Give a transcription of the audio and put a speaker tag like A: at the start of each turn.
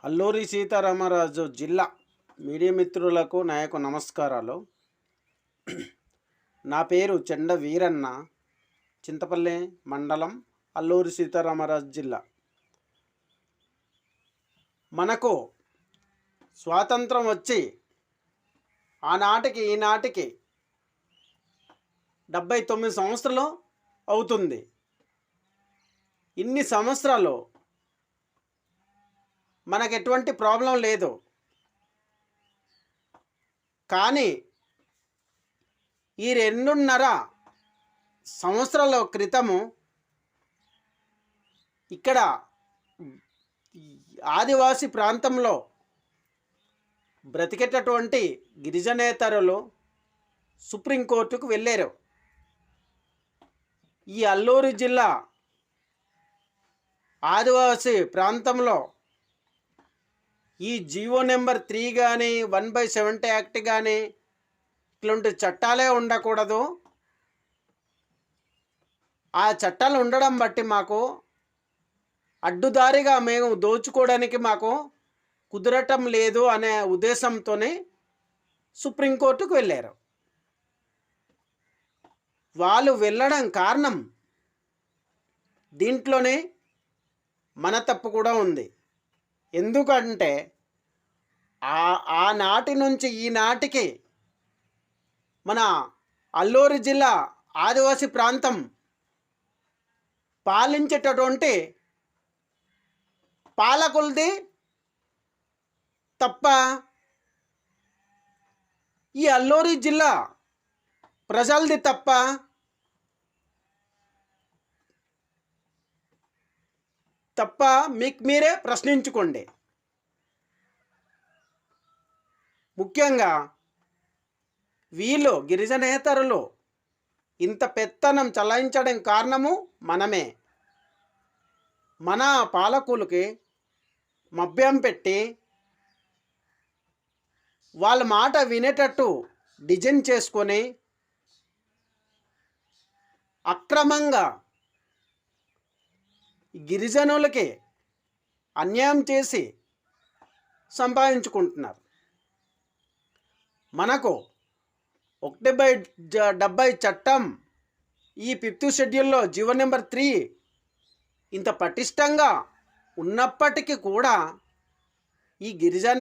A: అల్లూరి సీతారామరాజు జిల్లా మీడియా మిత్రులకు నా యొక్క నమస్కారాలు. నా పేరు చెండ వీరన్న, చింతపల్లి మండలం, అల్లూరి సీతారామరాజు జిల్లా. మనకు స్వాతంత్రం వచ్చి ఆనాటికి ఈనాటికి 79 సంవత్సరాలు అవుతుంది. ఇన్ని సంవత్సరాలు మనకు ఎటువంటి ప్రాబ్లం లేదు. కానీ ఈ 2.5 సంవత్సరాల క్రితము ఇక్కడ ఆదివాసీ ప్రాంతంలో బ్రతికేటటువంటి గిరిజనేతరులు సుప్రీంకోర్టుకు వెళ్ళారు. ఈ అల్లూరి జిల్లా ఆదివాసీ ప్రాంతంలో ఈ జీవో నెంబర్ 3 కానీ 1/70 యాక్ట్ కానీ ఇట్లాంటి చట్టాలే ఉండకూడదు. ఆ చట్టాలు ఉండడం బట్టి మాకు అడ్డుదారిగా మేము దోచుకోవడానికి మాకు కుదరటం లేదు అనే ఉద్దేశంతోనే సుప్రీంకోర్టుకు వెళ్ళారు. వాళ్ళు వెళ్ళడం కారణం దీంట్లోనే మన తప్పు కూడా ఉంది. ఎందుకంటే ఆనాటి నుంచి ఈనాటికి మన అల్లూరి జిల్లా ఆదివాసీ ప్రాంతం పాలించేటటువంటి పాలకులది తప్ప ఈ అల్లూరి జిల్లా ప్రజలది తప్ప మీకు మీరే ప్రశ్నించుకోండి. ముఖ్యంగా వీళ్ళు గిరిజనేతరులు ఇంత పెత్తనం చలాయించడం కారణము మనమే. మన పాలకులకి మభ్యం పెట్టి వాళ్ళ మాట వినేటట్టు డిజైన్ చేసుకొని అక్రమంగా గిరిజనులకి అన్యాయం చేసి సంపాదించుకుంటున్నారు. మనకు 1/70 చట్టం ఈ 5th షెడ్యూల్లో జీవో నెంబర్ 3 ఇంత పటిష్టంగా ఉన్నప్పటికీ కూడా ఈ గిరిజన